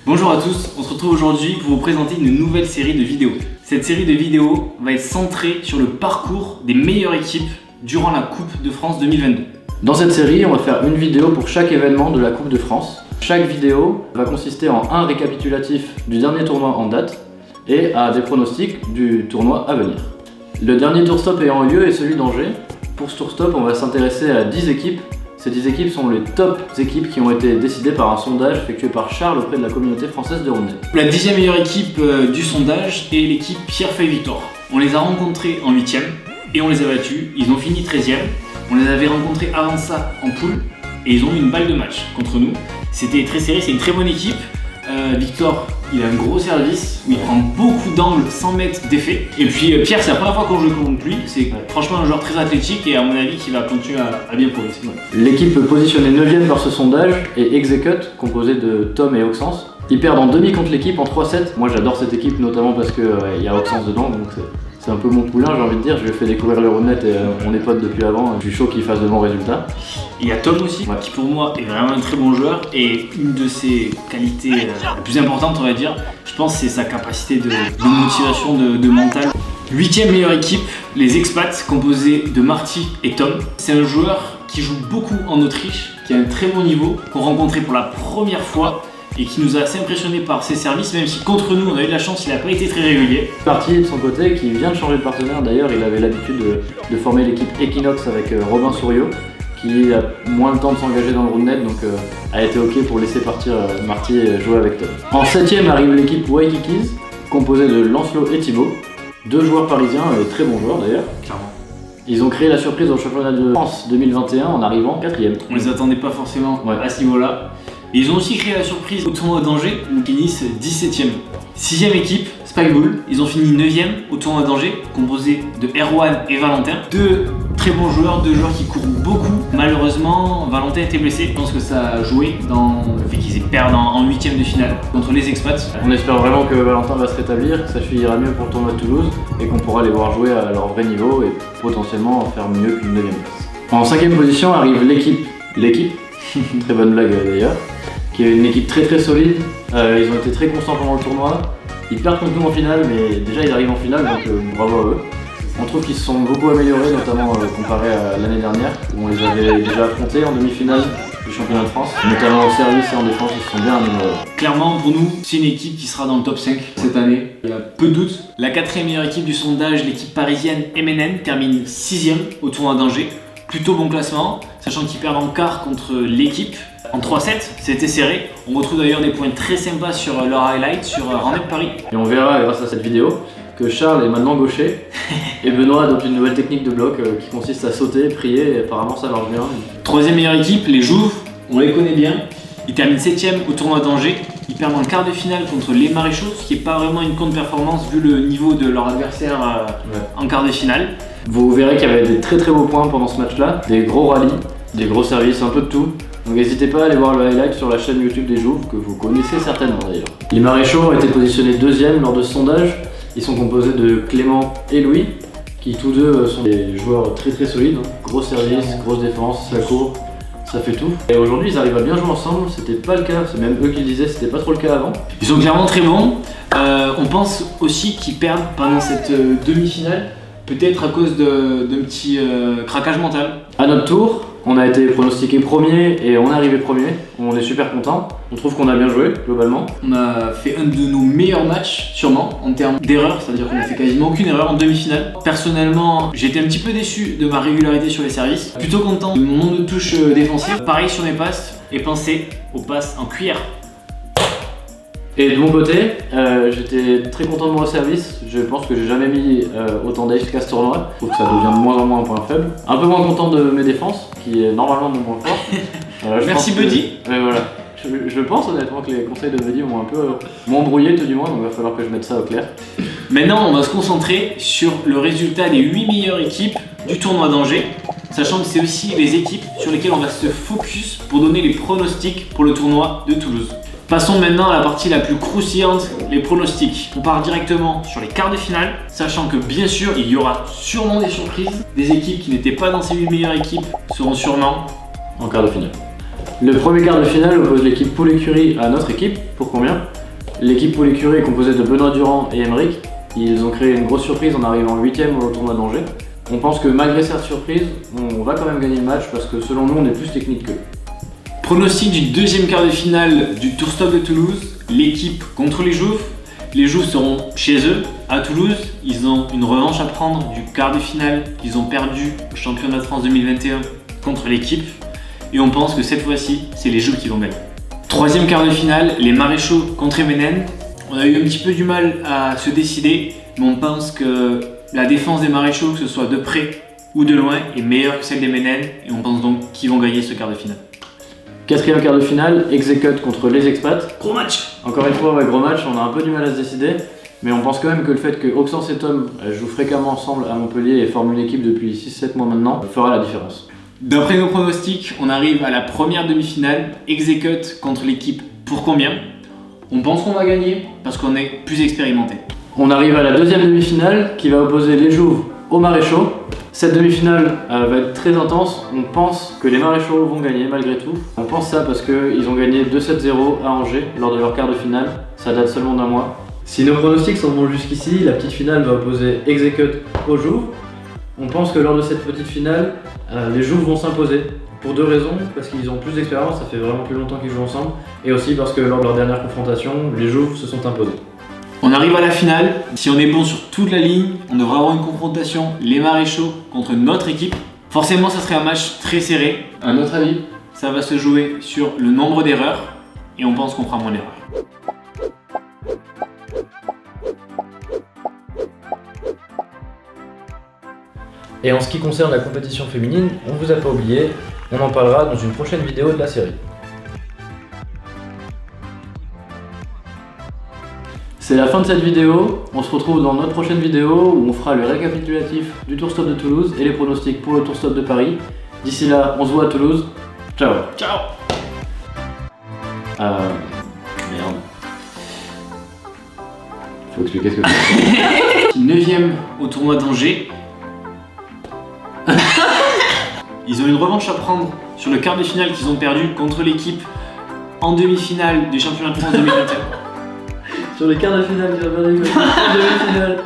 Bonjour à tous, on se retrouve aujourd'hui pour vous présenter une nouvelle série de vidéos. Cette série de vidéos va être centrée sur le parcours des meilleures équipes durant la Coupe de France 2022. Dans cette série, on va faire une vidéo pour chaque événement de la Coupe de France. Chaque vidéo va consister en un récapitulatif du dernier tournoi en date et à des pronostics du tournoi à venir. Le dernier tour stop ayant eu lieu est celui d'Angers. Pour ce tour stop, on va s'intéresser à 10 équipes. Ces 10 équipes sont les top équipes qui ont été décidées par un sondage effectué par Charles auprès de la communauté française de Roundnet. La 10e meilleure équipe du sondage est l'équipe Pierre Feuille Victor. On les a rencontrés en 8e et on les a battus. Ils ont fini 13e. On les avait rencontrés avant ça en poule et ils ont eu une balle de match contre nous. C'était très serré, c'est une très bonne équipe. Victor, il a un gros service où il prend beaucoup d'angles sans mettre d'effet. Et puis Pierre, c'est la première fois qu'on joue contre lui. C'est franchement un joueur très athlétique et à mon avis qui va continuer à bien progresser. L'équipe positionnée 9e par ce sondage est Execute, composée de Tom et Oxens. Ils perdent en demi contre l'équipe en 3-7. Moi j'adore cette équipe notamment parce qu'il y a Oxens dedans, donc c'est un peu mon poulain, j'ai envie de dire. Je lui ai fait découvrir le Roundnet et on est potes depuis avant. Je suis chaud qu'il fasse de bons résultats. Il y a Tom aussi, qui pour moi est vraiment un très bon joueur et une de ses qualités les plus importantes, on va dire, je pense, c'est sa capacité de motivation, de mental. 8e meilleure équipe, les Expats, composés de Marty et Tom. C'est un joueur qui joue beaucoup en Autriche, qui a un très bon niveau, qu'on rencontrait pour la première fois et qui nous a assez impressionné par ses services, même si contre nous on a eu de la chance, il n'a pas été très régulier. Marty de son côté, qui vient de changer de partenaire, d'ailleurs il avait l'habitude de former l'équipe Equinox avec Robin Souriau, qui a moins le temps de s'engager dans le Roundnet, donc a été ok pour laisser partir Marty et jouer avec Tom. En 7e arrive l'équipe Waikikis, composée de Lancelot et Thibaut, deux joueurs parisiens, très bons joueurs d'ailleurs. Clairement. Ils ont créé la surprise au championnat de France 2021 en arrivant 4e. On les attendait pas forcément à ce niveau-là. Et ils ont aussi créé la surprise au tournoi d'Angers où ils finissent 17e. 6e équipe, Spike Bull, ils ont fini 9e au tournoi d'Angers, composé de Erwan et Valentin. Deux très bons joueurs, deux joueurs qui courent beaucoup. Malheureusement, Valentin était blessé. Je pense que ça a joué dans le fait qu'ils perdent en 8e de finale contre les Expats. On espère vraiment que Valentin va se rétablir, que sa cheville ira mieux pour le tournoi de Toulouse et qu'on pourra les voir jouer à leur vrai niveau et potentiellement faire mieux qu'une 9e place. En 5e position arrive l'équipe, très bonne blague d'ailleurs, qui est une équipe très solide. Ils ont été très constants pendant le tournoi. Ils perdent contre nous en finale, mais déjà ils arrivent en finale, donc bravo à eux. On trouve qu'ils se sont beaucoup améliorés, notamment comparé à l'année dernière, où on les avait déjà affrontés en demi-finale du championnat de France. Notamment au service et en défense, ils se sont bien améliorés. Clairement, pour nous, c'est une équipe qui sera dans le top 5 cette année. Il y a peu de doute. La 4e meilleure équipe du sondage, l'équipe parisienne MNN, termine 6e au tournoi d'Angers. Plutôt bon classement, sachant qu'ils perdent en quart contre l'équipe. En 3-7, c'était serré. On retrouve d'ailleurs des points très sympas sur leur highlight sur Roundnet Paris. Et on verra grâce à cette vidéo que Charles est maintenant gaucher et Benoît adopte une nouvelle technique de bloc qui consiste à sauter, prier et apparemment ça marche bien. 3e meilleure équipe, les Jouves, on les connaît bien. Ils terminent 7e au tournoi d'Angers. Ils perdent en quart de finale contre les Maréchaux, ce qui n'est pas vraiment une contre-performance vu le niveau de leur adversaire en quart de finale. Vous verrez qu'il y avait des très beaux points pendant ce match-là, des gros rallyes, des gros services, un peu de tout. Donc n'hésitez pas à aller voir le highlight sur la chaîne YouTube des Jouves, que vous connaissez certainement d'ailleurs. Les Maréchaux ont été positionnés 2e lors de ce sondage. Ils sont composés de Clément et Louis, qui tous deux sont des joueurs très solides. Gros service, grosse défense, ça court, ça fait tout. Et aujourd'hui ils arrivent à bien jouer ensemble, c'était pas le cas, c'est même eux qui le disaient, c'était pas trop le cas avant. Ils sont clairement très bons. On pense aussi qu'ils perdent pendant cette demi-finale, peut-être à cause d'un petit craquage mental. À notre tour, on a été pronostiqué premier et on est arrivé premier. On est super content. On trouve qu'on a bien joué globalement. On a fait un de nos meilleurs matchs sûrement en termes d'erreurs, c'est-à-dire qu'on a fait quasiment aucune erreur en demi-finale. Personnellement, j'étais un petit peu déçu de ma régularité sur les services. Plutôt content de mon nombre de touches défensives. Pareil sur mes passes et pensez aux passes en cuillère. Et de mon côté, j'étais très content de mon service. Je pense que j'ai jamais mis autant d'ace qu'à ce tournoi. Je trouve que ça devient de moins en moins un point faible. Un peu moins content de mes défenses, qui est normalement mon point fort. Merci Buddy. Voilà. Je pense honnêtement que les conseils de Buddy m'ont un peu embrouillé tout du moins, donc il va falloir que je mette ça au clair. Maintenant, on va se concentrer sur le résultat des 8 meilleures équipes du tournoi d'Angers, sachant que c'est aussi les équipes sur lesquelles on va se focus pour donner les pronostics pour le tournoi de Toulouse. Passons maintenant à la partie la plus croustillante, les pronostics. On part directement sur les quarts de finale, sachant que bien sûr, il y aura sûrement des surprises. Des équipes qui n'étaient pas dans ces 8 meilleures équipes seront sûrement en quart de finale. Le premier quart de finale oppose l'équipe Poule Écurie à notre équipe. Pour combien? L'équipe Poule Écurie est composée de Benoît Durand et Emeric. Ils ont créé une grosse surprise en arrivant 8ème au tournoi d'Angers. On pense que malgré cette surprise, on va quand même gagner le match parce que selon nous, on est plus technique qu'eux. Pronostic du deuxième quart de finale du Tour Stop de Toulouse, l'équipe contre les Jouffes. Les Jouffes seront chez eux, à Toulouse. Ils ont une revanche à prendre du quart de finale qu'ils ont perdu au championnat de France 2021 contre l'équipe. Et on pense que cette fois-ci, c'est les Jouffes qui vont gagner. Troisième quart de finale, les Maréchaux contre MNN. On a eu un petit peu du mal à se décider, mais on pense que la défense des Maréchaux, que ce soit de près ou de loin, est meilleure que celle des MNN. Et on pense donc qu'ils vont gagner ce quart de finale. Quatrième quart de finale, Execut contre les Expats. Gros match! Encore une fois, ouais, gros match, on a un peu du mal à se décider, mais on pense quand même que le fait que Auxence et Tom jouent fréquemment ensemble à Montpellier et forment une équipe depuis 6-7 mois maintenant, fera la différence. D'après nos pronostics, on arrive à la première demi-finale, Execut contre l'équipe Pour Combien. On pense qu'on va gagner parce qu'on est plus expérimenté. On arrive à la deuxième demi-finale qui va opposer les Jouves aux Maréchaux. Cette demi-finale va être très intense, on pense que les Maréchaux vont gagner malgré tout. On pense ça parce qu'ils ont gagné 2-7-0 à Angers lors de leur quart de finale, ça date seulement d'un mois. Si nos pronostics sont bons jusqu'ici, la petite finale va opposer Execut aux Jouves. On pense que lors de cette petite finale, les Jouves vont s'imposer. Pour deux raisons, parce qu'ils ont plus d'expérience, ça fait vraiment plus longtemps qu'ils jouent ensemble, et aussi parce que lors de leur dernière confrontation, les Jouves se sont imposés. On arrive à la finale, si on est bon sur toute la ligne, on devrait avoir une confrontation, les Maréchaux contre notre équipe. Forcément, ça serait un match très serré. À notre avis, ça va se jouer sur le nombre d'erreurs, et on pense qu'on fera moins d'erreurs. Et en ce qui concerne la compétition féminine, on vous a pas oublié, on en parlera dans une prochaine vidéo de la série. C'est la fin de cette vidéo, on se retrouve dans notre prochaine vidéo où on fera le récapitulatif du Tour Stop de Toulouse et les pronostics pour le Tour Stop de Paris. D'ici là, on se voit à Toulouse. Ciao. Ciao. Merde. Faut expliquer ce que c'est. 9ème au tournoi d'Angers. Ils ont une revanche à prendre sur le quart de finale qu'ils ont perdu contre l'équipe en demi-finale du championnat de France 2021. Sur les quarts de finale, ils ont perdu en demi-finale.